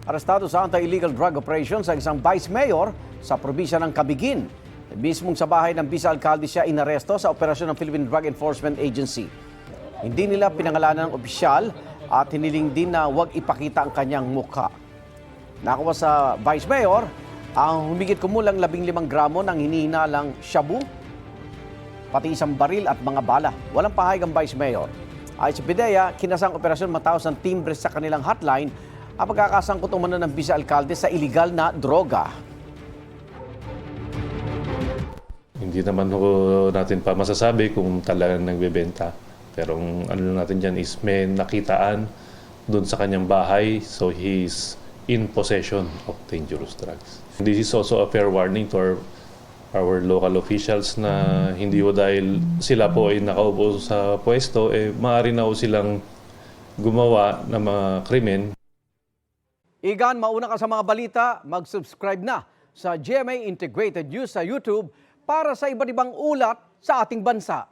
Arestado sa anti-illegal drug operations ang isang vice mayor sa probinsya ng Camiguin. Mismong sa bahay ng vice-alcalde siya inaresto sa operasyon ng Philippine Drug Enforcement Agency. Hindi nila pinangalanan ng opisyal at hiniling din na huwag ipakita ang kanyang mukha. Nakuha sa vice mayor ang humigit kumulang 15 gramo ng hinihinalang shabu, pati isang baril at mga bala. Walang pahayag ang Vice Mayor. Ayon sa PIDEA, kinasang operasyon matapos ng timbre sa kanilang hotline ang pagkakasangkot umano ng vice-alcalde sa iligal na droga. Hindi naman natin pa masasabi kung talagang nagbebenta. Pero ang ano natin dyan is may nakitaan doon sa kanyang bahay, so he's in possession of dangerous drugs. This is also a fair warning to our local officials na hindi ho dahil sila po ay nakaupo sa pwesto, maaari na ho silang gumawa ng mga krimen. Igan, mauna ka sa mga balita, mag-subscribe na sa GMA Integrated News sa YouTube para sa iba't ibang ulat sa ating bansa.